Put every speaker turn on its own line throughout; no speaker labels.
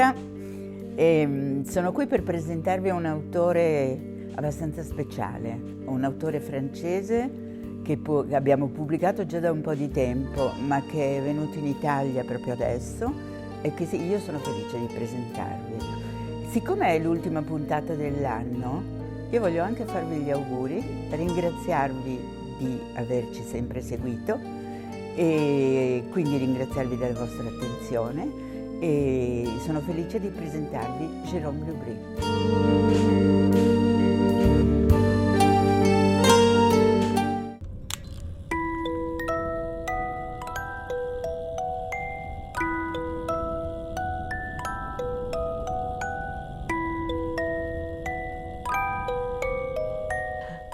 Buonasera, sono qui per presentarvi un autore abbastanza speciale, un autore francese che abbiamo pubblicato già da un po' di tempo, ma che è venuto in Italia proprio adesso e che io sono felice di presentarvi. Siccome è l'ultima puntata dell'anno, io voglio anche farvi gli auguri, ringraziarvi di averci sempre seguito e quindi ringraziarvi della vostra attenzione e sono felice di presentarvi Jérôme Lubry.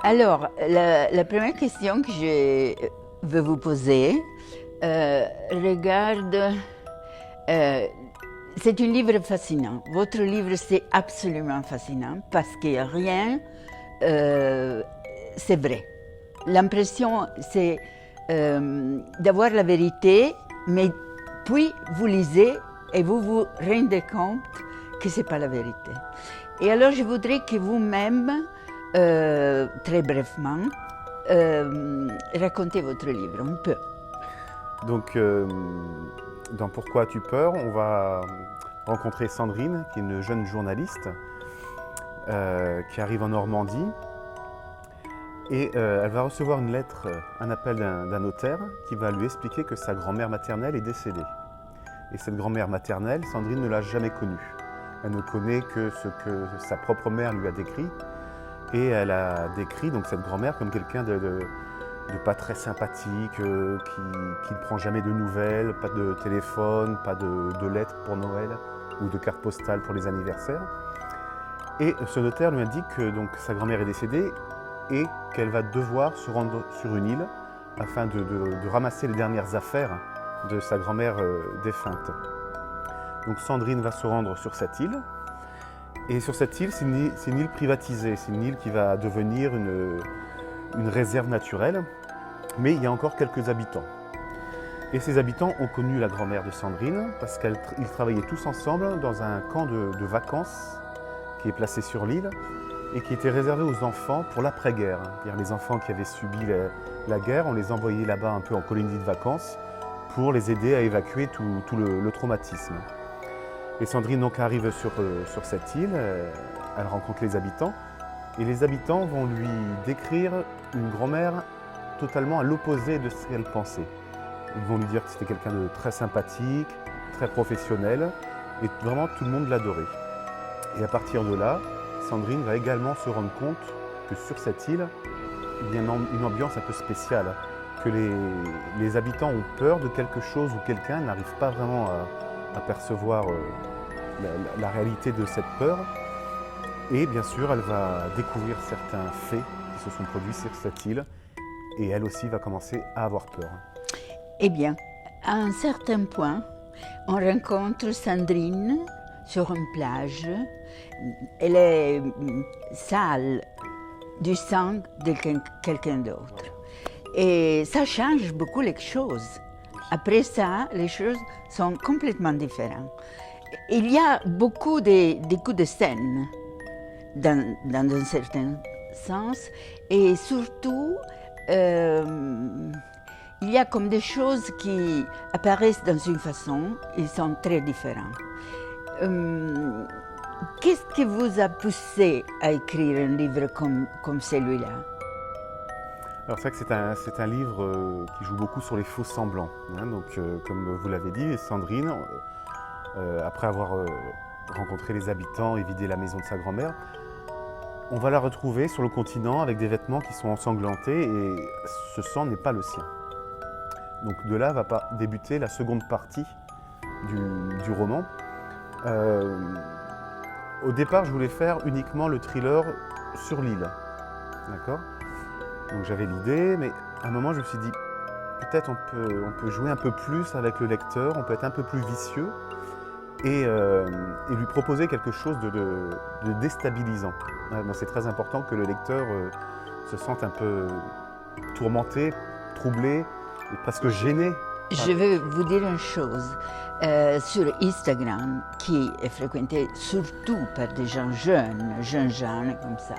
Alors, la première question que je veux vous poser regarde... c'est un livre fascinant. Votre livre, c'est absolument fascinant parce que rien, c'est vrai. L'impression, c'est d'avoir la vérité, mais puis vous lisez et vous vous rendez compte que ce n'est pas la vérité. Et alors, je voudrais que vous-même, très brièvement, racontez votre livre un peu.
Donc, dans Pourquoi as-tu peur, on va rencontrer Sandrine, qui est une jeune journaliste qui arrive en Normandie. Et elle va recevoir une lettre, un appel d'un notaire qui va lui expliquer que sa grand-mère maternelle est décédée. Et cette grand-mère maternelle, Sandrine ne l'a jamais connue. Elle ne connaît que ce que sa propre mère lui a décrit. Et elle a décrit donc, cette grand-mère comme quelqu'un de pas très sympathique, qui ne prend jamais de nouvelles, pas de téléphone, pas de lettres pour Noël ou de cartes postales pour les anniversaires. Et ce notaire lui indique que donc, sa grand-mère est décédée et qu'elle va devoir se rendre sur une île afin de ramasser les dernières affaires de sa grand-mère défunte. Donc Sandrine va se rendre sur cette île. Et sur cette île, c'est une île privatisée, c'est une île qui va devenir une réserve naturelle, mais il y a encore quelques habitants. Et ces habitants ont connu la grand-mère de Sandrine parce qu'ils travaillaient tous ensemble dans un camp de vacances qui est placé sur l'île et qui était réservé aux enfants pour l'après-guerre. C'est-à-dire les enfants qui avaient subi la guerre, on les envoyait là-bas un peu en colonie de vacances pour les aider à évacuer tout le traumatisme. Et Sandrine donc arrive sur cette île, elle rencontre les habitants. Et les habitants vont lui décrire une grand-mère totalement à l'opposé de ce qu'elle pensait. Ils vont lui dire que c'était quelqu'un de très sympathique, très professionnel, et vraiment tout le monde l'adorait. Et à partir de là, Sandrine va également se rendre compte que sur cette île, il y a une ambiance un peu spéciale, que les habitants ont peur de quelque chose ou quelqu'un n'arrive pas vraiment à percevoir la réalité de cette peur. Et bien sûr, elle va découvrir certains faits qui se sont produits sur cette île et elle aussi va commencer à avoir peur.
Eh bien, à un certain point, on rencontre Sandrine sur une plage. Elle est sale du sang de quelqu'un d'autre. Et ça change beaucoup les choses. Après ça, les choses sont complètement différentes. Il y a beaucoup de coups de scène. Dans un certain sens, et surtout, il y a comme des choses qui apparaissent dans une façon, ils sont très différents. Qu'est-ce qui vous a poussé à écrire un livre comme celui-là?
Alors c'est vrai que c'est un livre qui joue beaucoup sur les faux semblants. Hein, donc, comme vous l'avez dit, Sandrine, après avoir rencontré les habitants et vidé la maison de sa grand-mère, on va la retrouver sur le continent avec des vêtements qui sont ensanglantés et ce sang n'est pas le sien. Donc de là va débuter la seconde partie du roman. Au départ, je voulais faire uniquement le thriller sur l'île. D'accord ? Donc j'avais l'idée, mais à un moment je me suis dit peut-être on peut jouer un peu plus avec le lecteur, on peut être un peu plus vicieux et lui proposer quelque chose de déstabilisant. Bon, c'est très important que le lecteur se sente un peu tourmenté, troublé, et presque gêné
Je veux vous dire une chose. Sur Instagram, qui est fréquenté surtout par des gens jeunes comme ça,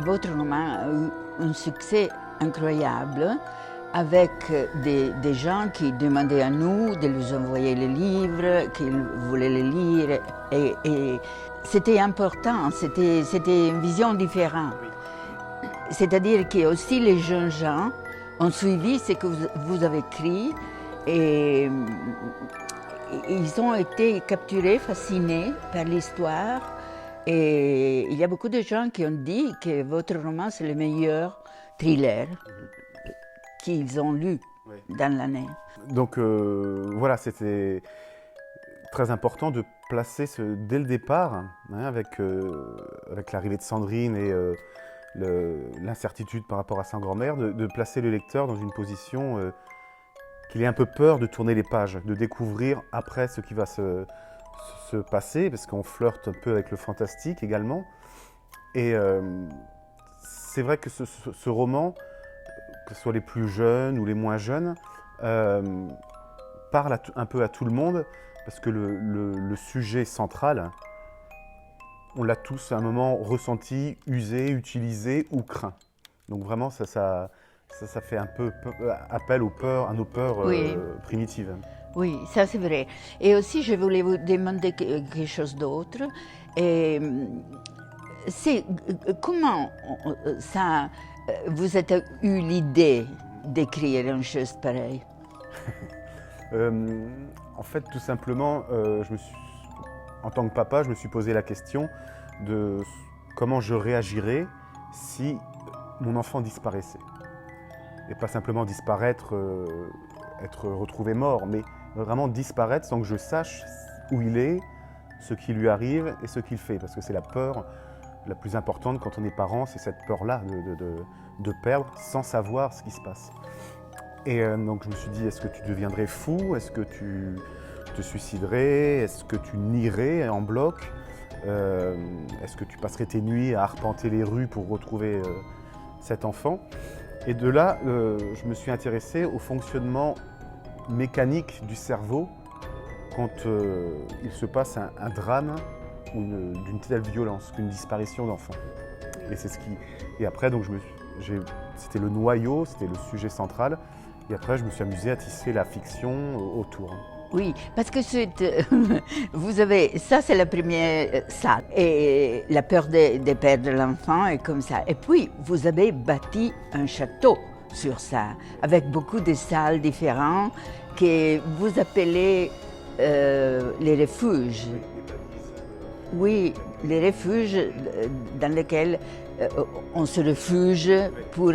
votre roman a eu un succès incroyable avec des gens qui demandaient à nous de leur envoyer les livres, qu'ils voulaient les lire. Et c'était important, c'était une vision différente. C'est-à-dire que aussi les jeunes gens ont suivi ce que vous avez écrit et ils ont été capturés, fascinés par l'histoire. Et il y a beaucoup de gens qui ont dit que votre roman, c'est le meilleur thriller qu'ils ont lu dans l'année.
Donc voilà, c'était très important de placer dès le départ, avec l'arrivée de Sandrine et l'incertitude par rapport à sa grand-mère, de placer le lecteur dans une position qu'il ait un peu peur de tourner les pages, de découvrir après ce qui va se passer, parce qu'on flirte un peu avec le fantastique également. Et c'est vrai que ce roman, que ce soit les plus jeunes ou les moins jeunes, parle un peu à tout le monde, parce que le sujet central, on l'a tous à un moment ressenti, usé, utilisé ou craint. Donc vraiment, ça fait un peu appel à nos peurs primitives.
Oui, ça c'est vrai. Et aussi, je voulais vous demander quelque chose d'autre. C'est comment ça, vous avez eu l'idée d'écrire une chose pareille?
En fait, tout simplement, en tant que papa, je me suis posé la question de comment je réagirais si mon enfant disparaissait. Et pas simplement disparaître, être retrouvé mort, mais vraiment disparaître sans que je sache où il est, ce qui lui arrive et ce qu'il fait. Parce que c'est la peur la plus importante quand on est parent, c'est cette peur-là de perdre sans savoir ce qui se passe. Et donc je me suis dit, est-ce que tu deviendrais fou? Est-ce que tu te suiciderais? Est-ce que tu nierais en bloc? Est-ce que tu passerais tes nuits à arpenter les rues pour retrouver cet enfant? Et de là, je me suis intéressé au fonctionnement mécanique du cerveau quand il se passe un drame d'une telle violence qu'une disparition d'enfant. Et après, donc, c'était le noyau, c'était le sujet central. Et après, je me suis amusé à tisser la fiction autour.
Oui, parce que vous avez, ça c'est la première salle, et la peur de perdre l'enfant est comme ça. Et puis, vous avez bâti un château sur ça, avec beaucoup de salles différentes que vous appelez les refuges. Oui, les refuges dans lesquels on se refuge pour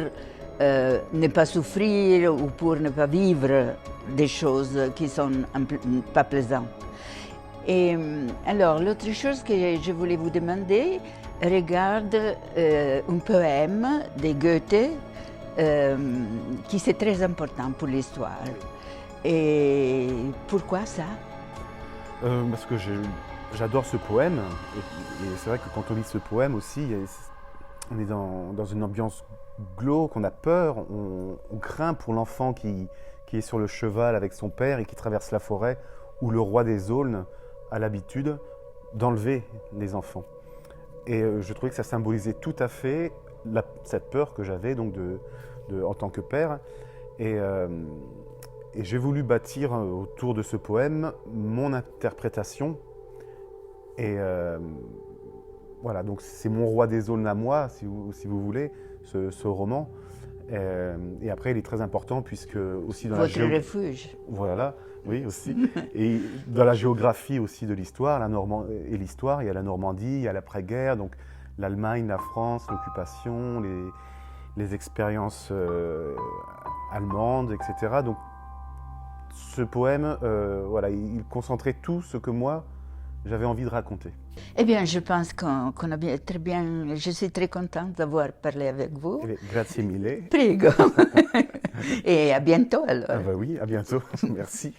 ne pas souffrir ou pour ne pas vivre des choses qui sont pas plaisantes. Et alors, l'autre chose que je voulais vous demander, regarde un poème de Goethe qui c'est très important pour l'histoire. Et pourquoi ça?
Parce que j'adore ce poème. Et c'est vrai que quand on lit ce poème aussi, on est dans une ambiance glauque, on a peur, on craint pour l'enfant qui est sur le cheval avec son père et qui traverse la forêt, où le roi des aulnes a l'habitude d'enlever les enfants. Et je trouvais que ça symbolisait tout à fait cette peur que j'avais donc en tant que père. Et j'ai voulu bâtir autour de ce poème mon interprétation. Et voilà, donc c'est mon roi des aulnes à moi, si vous voulez, ce roman. Et après, il est très important puisque aussi dans
votre refuge.
Voilà, oui aussi. Et dans la géographie aussi de l'histoire, il y a la Normandie, il y a l'après-guerre, donc l'Allemagne, la France, l'occupation, les expériences allemandes, etc. Donc ce poème, voilà, il concentrait tout ce que moi j'avais envie de raconter.
Eh bien, je pense qu'on a bien, très bien. Je suis très contente d'avoir parlé avec vous.
Grazie mille.
Prego. Et à bientôt alors.
Ah bah oui, à bientôt. Merci.